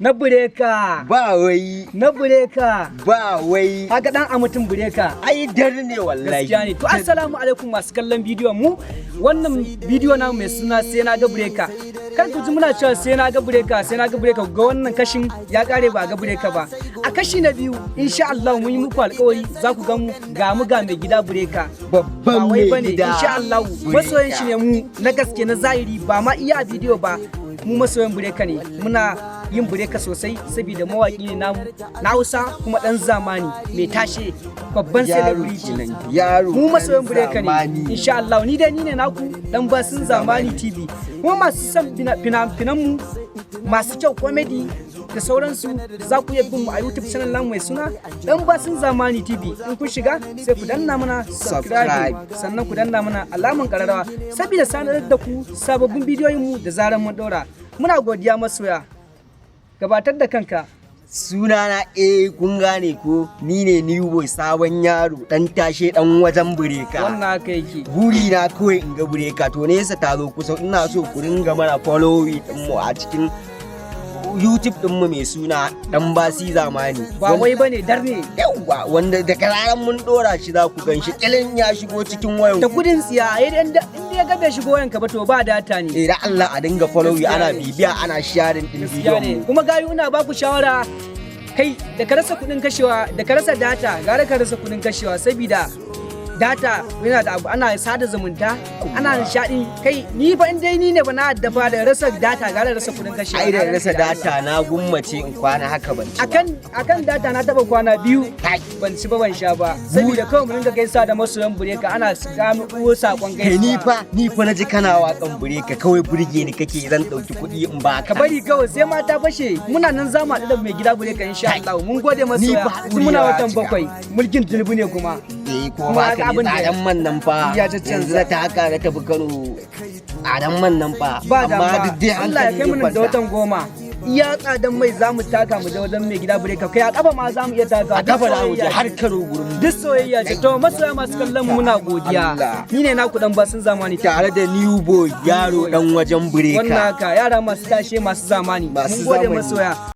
Na bureka. Ba wai. Na bureka. Ba wai. Haka dan a mutum bureka. Ai dar ne wallahi. Gaskiya ne. To assalamu alaikum masu kallon bidiyon mu. Wannan bidiyo na mai suna sai na ga bureka. Kar ku ji muna cewa sai na ga bureka, sai na ga bureka ga wannan kashin ya kare ba ga bureka ba. A kashi na biyu insha Allah mun yi muku alƙawari za ku ga mu ga mai gida bureka. Babban mai gida. Insha Allah masoyan shi ne mu na gaske na zahiri ba ma iya bidiyo ba. Mu masoyan bureka ne. Muna yin bureka sosai saboda mawaki ne namu na Hausa kuma dan zamani mai tashe babban celebrity yaro mu masoyan bureka ne insha Allah ni ne naku dan basin zamani TV kuma masu son finan mu masu kyau comedy da sauransu za ku iya bin mu a YouTube channel namu mai suna dan basin zamani TV in kun shiga sai ku danna mana subscribe sannan ku danna mana alaman kararrawa saboda sanar da ku sababbin bidiyoyin mu da zaran mun daura muna godiya masoya. Gabatar da kanka. Sunana kun gane ko ni ne new boy sabon yaro dan tashe dan wajen bureka. Wannan haka yake. Buri na kawai in ga bureka to nesa ta zo kusa ina so ku ringa mana follow din mu a cikin YouTube din mu mai suna dan basi zamani. Ba wai bane dar ne. Yawwa wanda da kararan mun dora shi za ku ganshi kilin ya shigo cikin wayan. Da kudin tsiya in ya ga bai shigo wayanka ba to ba data ne. Da Allah a dinga follow ana bibiya ana sharing din bidiyon mu. Kuma gayu ina ba ku shawara kai da ka rasa kudin kashewa da ka rasa data gara ka rasa kudin kashewa saboda data yana da abu ana sada zumunta ana nishadi kai ni fa in dai ni ne ba na dafa da rasa data gara rasa kudin kashewa. Ai da rasa data na gummace in kwana haka ban ci akan data na taba kwana biyu ban ci ba ban sha ba saboda kawai mun dinga gaisa da masoyan bureka ana gano uwo sakon gaisuwa. Ni fa naji kana wakan bureka kawai burge ni kake zan dauki kuɗi in ba ka bari kawai sai mata fashe muna nan za mu haɗu da mai gida bureka insha Allah mun gode masoya muna watan 7 mulkin Tinubu ne kuma ko ba ka tsadan man nan fa yanzu da ta haka da tafi Kano tsadan man nan fa amma duk dai Allah ya kai mu da watan 10 iya tsadan mai za mu taka mu je wajen mai gida bureka kai a kafa ma za mu iya taka a kafa da mu je har Kano gurin duk soyayya ce to masoya masu kallon mu muna godiya ni ne naku dan basin zamani tare da new boy yaro dan wajen bureka wannan haka yara masu tashe masu zamani mun gode masoya.